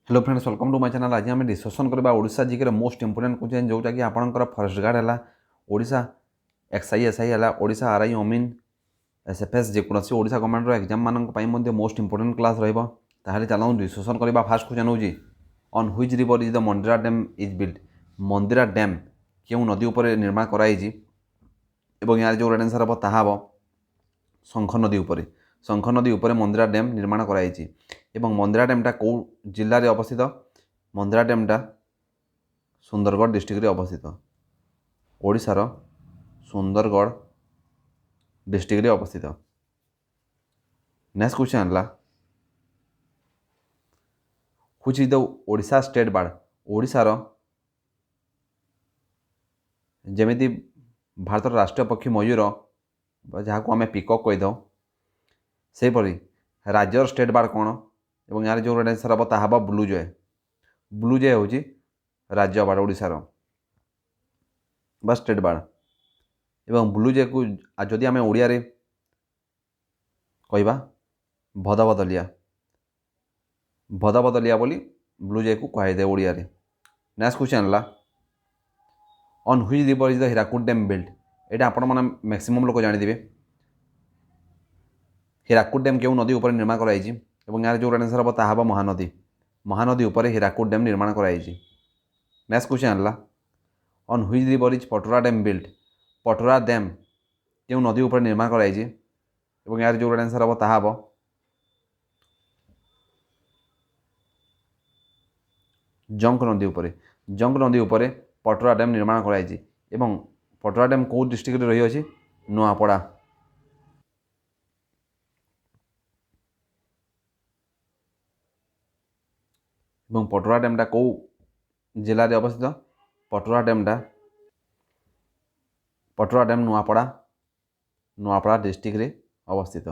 Hello friends, welcome to my channel. आज आम discussion करबा Odisha GK most important question जोटा कि आपंकर फॉरेस्ट गार्ड है, ओडिशा एक्सआई एसआई है, ओडिशा आरआई अमीन एसएफएस जेकोसी ओडिशा गवर्नमेंट एग्जाम मान मोस्ट इंपोर्टेंट क्लास रहा। चलो डिस्कसन करबा। फास्ट क्वेश्चन होची on which river is the Mandira dam is built. Mandira dam क्यों नदी उपर निर्माण कराई एवं यार जो आंसर हम ताहा शंख नदी उपरे। शंख नदी उपरे मंदिरा डैम निर्माण कराई एवं मंदिरा डैमटा कौ जिले में अवस्थित। मंदिरा डैमटा सुंदरगढ़ डिस्ट्रिक्ट अवस्थित। ओडिशार सुंदरगढ़ डिस्ट्रिक्ट अवस्थित। नेक्स्ट क्वेश्चन है which is the Odisha state bird. ओडिशार जमीती भारत राष्ट्रीय पक्षी मयूर जहाँ आम पिकॉक कहीद सेपरी राज्यर स्टेट बर्ड कौन और यार जो आंसर हम ताहा ब्लू जय। ब्लू जय हूँ राज्य बर्ड ओडिशार बा स्टेट बर्ड। एवं ब्लू जय को जदि आम ओडिया रे कहवा भदभदलिया भदभदलिया बोली ब्लू जय को कहुए ओडिया रे। नेक्स्ट क्वेश्चन है on which river is the Hirakud dam built. यहाँ आपण मैंने मैक्सिमम लोग जानीदे हीराकुद डैम क्यों नदी उपर निर्माण कराई और यार जो आंसर हम ताहा महानदी। महानदी उपर हीराकुद डैम निर्माण कराई। नेक्स्ट क्वेश्चन है on which river is Patora dam built. Patora dam क्यों नदी उपर निर्माण कराई और यार जो आंसर हम ताहा जंक नदी उपर। जंक नदी उपर पटोरा डैम निर्माण कराई एवं पटोरा डैम कौ डिस्ट्रिक्ट रही अछि नुआपड़ा। एवं पटोरा डैमटा कौ जिले में अवस्थित। पटोरा डैम नुआपड़ा नुआपड़ा डिस्ट्रिक्ट अवस्थित।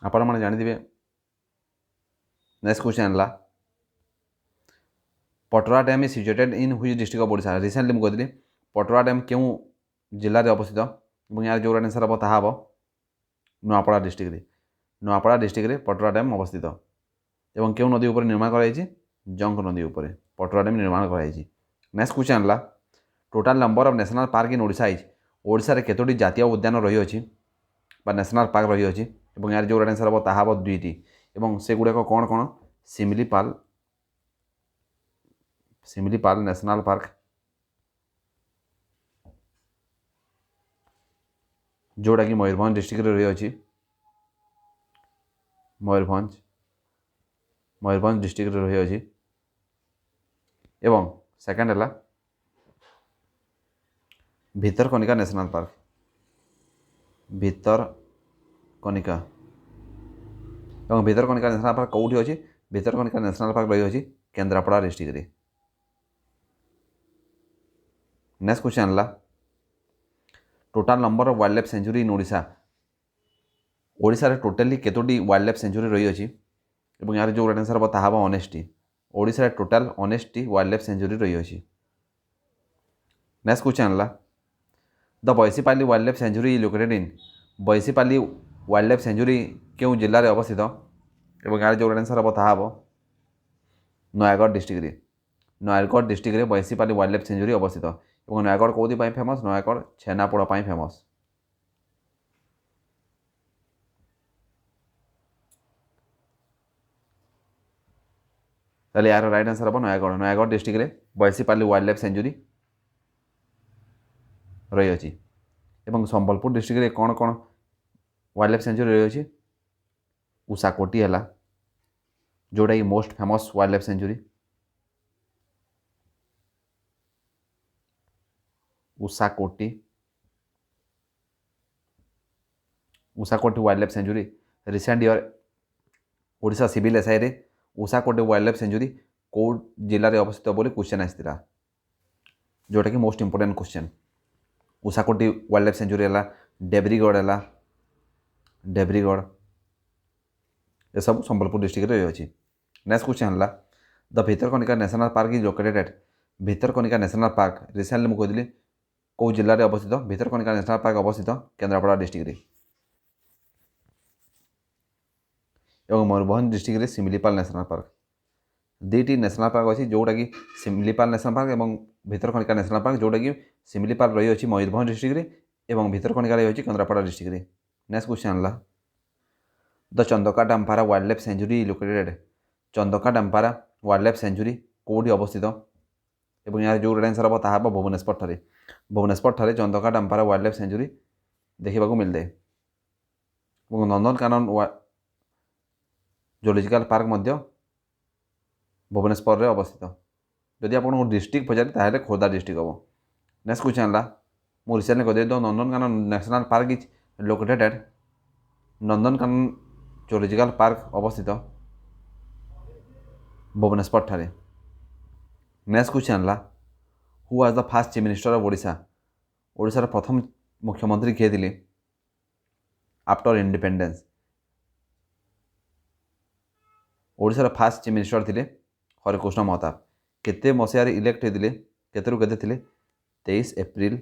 आपण मैंने जानीदे। नेक्स्ट क्वेश्चन है Patora dam is situated in which district of Odisha. Recently मुझे कहती पटोरा डैम क्यों जिले में अवस्थित और यार जो आंसर हम ताहा Nuapada district. Nuapada district Patora dam अवस्थित एवं क्यों नदी उपर निर्माण कराई जंक नदी उपर पटोरा डैम निर्माण कराई। नेक्स्ट क्वेश्चन है total number of national park in Odisha is. Odisha रे केतोटी जातीय उद्यान रही अछि बा नेशनल पार्क रही अछि और यार जो आंसर हम ताहा दुईटी एवं से गुड़ाक कौन कौन सिमिलीपाल सिमिलीपाल नेशनल पार्क जोड़ा कि मयूरभंज डिस्ट्रिक्ट रही अछि। मयूरभंज डिस्ट्रिक्ट रही अछि एवं सेकेंड है भितरकनिका नेशनल पार्क। भितरकनिका एवं भितरकनिका नेशनल पार्क कौटी अच्छी। भितरकनिका नेशनल पार्क रही अछि केन्द्रापड़ा डिस्ट्रिक्ट रे। नेक्स्ट क्वेश्चन है total number of wildlife sanctuary in Odisha. Odisha रे टोटाली केतोटी वाइल्ड लाइफ सेंचुरी रही अछि और यार जो आंसर हम ताहा ऑनेस्टी। ओडिशा रे टोटाल ऑनेस्टी वाइल्ड लाइफ सेंचुरी रही अछि। नेक्स्ट क्वेश्चन है the Baisipali wildlife sanctuary located in. Baisipali wildlife sanctuary क्यों जिले में अवस्थित और यार जो आंसर हम ताहा Nayagarh district. Nayagarh district Baisipali wildlife sanctuary अवस्थित और नयागढ़ कौथि फेमस। नयागढ़ छेनापोड़ फेमस। यार राइट आंसर हम Nayagarh. Nayagarh district Baisipali wildlife sanctuary रही अछि एवं संबलपुर डिस्ट्रिक्ट कौन कौन वाइल्ड लाइफ सेंचुरी रही अछि। उषाकोटी है जोटा कि most famous wildlife sanctuary. Ushakothi wildlife sanctuary recent year Odisha civil SI रे उषाकोटी वाइल्ड लाइफ सेंचुरी कौ जिले में अवस्थित बोली क्वेश्चन आसाला जोटा कि most important question. Ushakothi wildlife sanctuary है डेब्रीगढ़ है डेब्रीगढ़ ये सब संबलपुर डिस्ट्रिक्ट रही अछि। नेक्स्ट क्वेश्चन है the Bhitarkanika national park is located eight. Bhitarkanika national park recently मुझे कहली कौ जिले में अवस्थित। भितरकनिका नेशनल पार्क अवस्थित केन्द्रापड़ा डिस्ट्रिक्ट रे। और Mayurbhanj district Similipal national park दुईटी नेशनल पार्क अच्छी जोटा कि शिमिलीपाल नेशनल पार्क और भितरकनिका नेशनल पार्क जोटा कि शिमिलीपाल रही अच्छी मयूरभंज डिस्ट्रिक्ट और भितरकनिका रही अच्छी केन्द्रापड़ा डिस्ट्रिक्ट। नेक्स्ट क्वेश्चन है the Chandaka Dampara wildlife sanctuary located Chandaka Dampara wildlife sanctuary कौटी अवस्थित और यार जो आंसर हम ताहा भुवनेश्वर ठारे भुवनेश्वर ठारे Chandaka Dampara wildlife sanctuary देखा मिलते और नंदनकानन जूलॉजिकल पार्क मध्य भुवनेश्वर अवस्थित। जदि आपको डिस्ट्रिक्ट पचारे ताहले खोर्धा डिस्ट्रिक्ट हम। नेक्स्ट क्वेश्चन है मुझे रिसेंटली कह the Nandankanan national park is located at Nandankanan zoological park अवस्थित भुवनेश्वर ठारे। नेक्स्ट क्वेश्चन है who was the first chief minister of Odisha ओडिशार प्रथम मुख्यमंत्री किए थे आफ्टर इंडिपेंडेंस ओडिशार फास्ट चीफ मिनिस्टर थे हरिकृष्ण महताब केते मसीह इलेक्ट होते केते केते थे 23 एप्रिल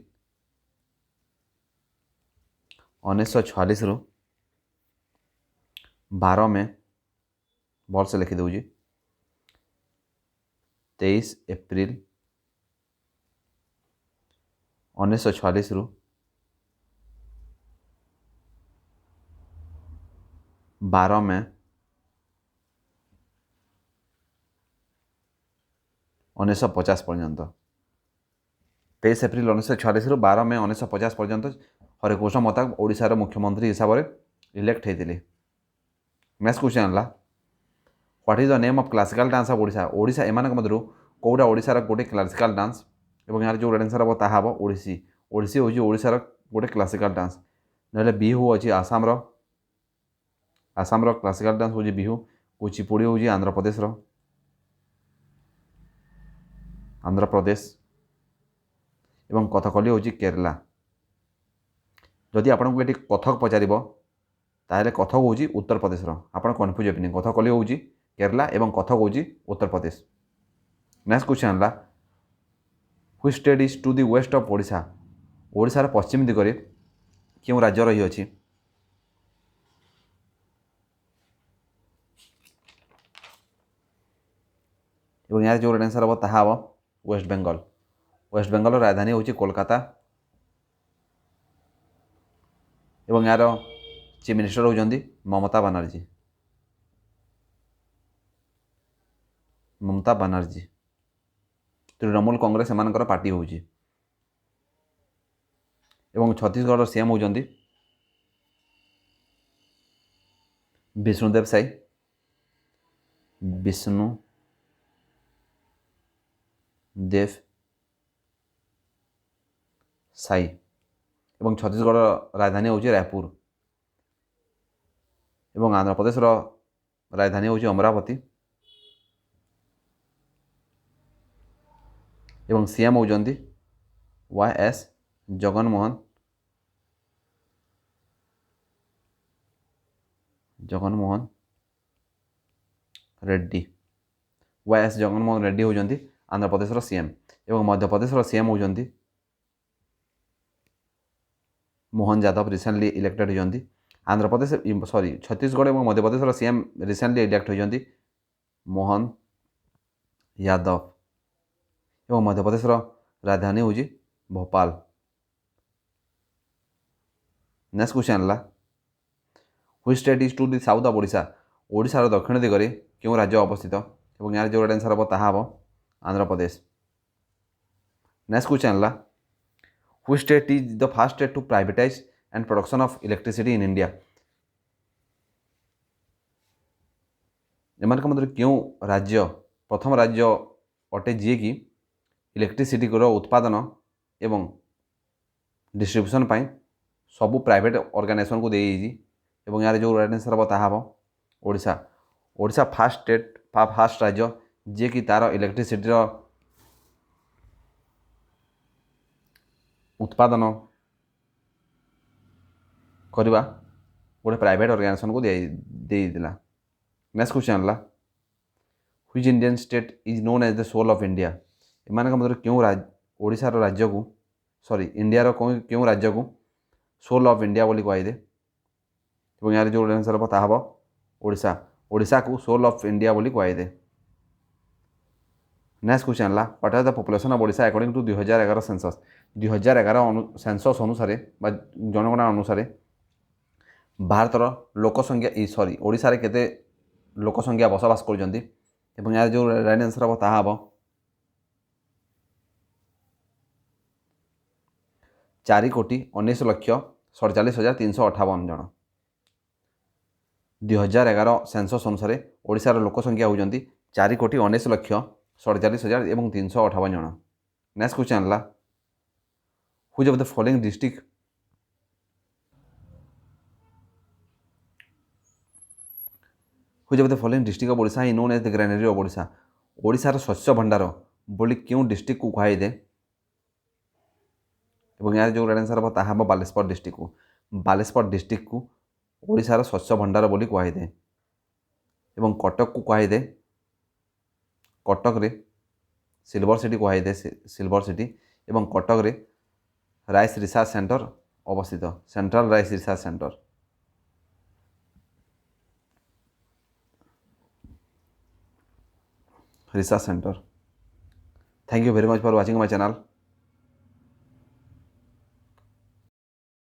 1946 रु 12 में भल से लिखिदे 23 एप्रिल 1946 रु 12 में 1950 पर्यंत 23 एप्रिल 1946 रु 12 में 1950 पर्यंत हरिकृष्ण महताब ओडिशार मुख्यमंत्री हिसाब से इलेक्ट होते। नेक्स्ट क्वेश्चन है what is the name of classical dance of Odisha Odisha एमान मध्य कौटा ओडिशार गोटे क्लासिकल डांस और यार जो आंसर हम ताहा ओडिसी ओडिसी हूँ ओडिशार गोटे क्लासिकल डांस ना बिहू अच्छी आसाम क्लासिकल डांस हूँ बिहू कुचिपुड़ी हूँ आंध्र प्रदेश एवं कथकली हूँ केरला। जदि आपको ये कथक पचार ताहले कथक हूँ उत्तर प्रदेश आप कन्फ्यूज हेनी कथकली हूँ केरला एवं कथक हूँ उत्तर प्रदेश। नेक्स्ट क्वेश्चन है which state is to the west of Odisha ओडिशार पश्चिम दिगरे क्यों राज्य रही अछि और यार जो आंसर हम ताहा वेस्ट बेंगल राजधानी हूँ कोलकाता एवं यार चीफ मिनिस्टर होती ममता बानर्जी तृणमूल कांग्रेस एम पार्टी हूँ एवं छत्तीसगढ़ सीएम होती विष्णुदेव साई एवं छत्तीसगढ़ राजधानी हूँ रायपुर एवं आंध्र प्रदेश राजधानी हूँ अमरावती एवं सीएम होती YS जगनमोहन रेड्डी YS जगनमोहन रेड्डी होती आंध्र प्रदेश सीएम एवं मध्य प्रदेश सीएम होती मोहन यादव रिसेंटली इलेक्टेड होती आंध्र प्रदेश सॉरी छत्तीसगढ़ और Madhya Pradesh CM recently elect होती मोहन यादव एवं मध्य प्रदेश राजधानी हूँ भोपाल। नेक्स्ट क्वेश्चन है which state is to the south of Odisha ओडिशार दक्षिण दिगरे क्यों राज्य अवस्थित और यार जो आंसर हम ताहा आंध्र प्रदेश। नेक्स्ट क्वेश्चन है which state is the first state to privatise and production of electricity in India एमान मध्य क्यों राज्य प्रथम राज्य अटे जी कि इलेक्ट्रिसिटी उत्पादन एवं डिस्ट्रीब्यूशन पाई सबू प्राइवेट ऑर्गेनाइजेशन को देगी और यार जो आंसर हम ताहा ओडिशा फास्ट स्टेट फास्ट राज्य जे कि तार इलेक्ट्रिसिटी उत्पादन करवा गोटे प्राइवेट ऑर्गेनाइजेशन को देला। नेक्स्ट क्वेश्चन है which Indian state is known as the soul of India एमान मध्य क्यों ओडिशार राज्य को सॉरी इंडियार क्यों राज्य को सोल ऑफ इंडिया बोली कहुए और यार जो आंसर हम ताहा ओडिशा ओडिशा को सोल ऑफ इंडिया बोली कहदे। नेक्स्ट क्वेश्चन है what are the population of Odisha according to 2011 census. 2011 census अनुसार जनगणना अनुसार भारतर लोक संख्या सॉरी ओडिशा रे केते लोक संख्या बसवास कर यार जो राइट आंसर हम ताहा हम 4,19,47,358 जन। 2011 सेंसस अनुसार ओडिशार लोक संख्या होती 4,19,47,358 जन। नेक्स्ट क्वेश्चन है which of the following district which of the following district of Odisha is known as the granary of Odisha. ओडिशार शस्य भंडार बोली क्यों डिस्ट्रिक्ट को कहुए यार जो राइट आंसर हम ताहा हम बालेश्वर डिस्ट्रिक्ट को। बालेश्वर डिस्ट्रिक्ट को ओडिशार शस्य भंडार बोली कहुए। कटक को कहुए कटक रे सिल्वर सिटी कहुए सिल्वर सिटी। कटक रे राइस रिसर्च सेंटर अवस्थित central rice research centre. Research centre. Thank you very much for watching my channel.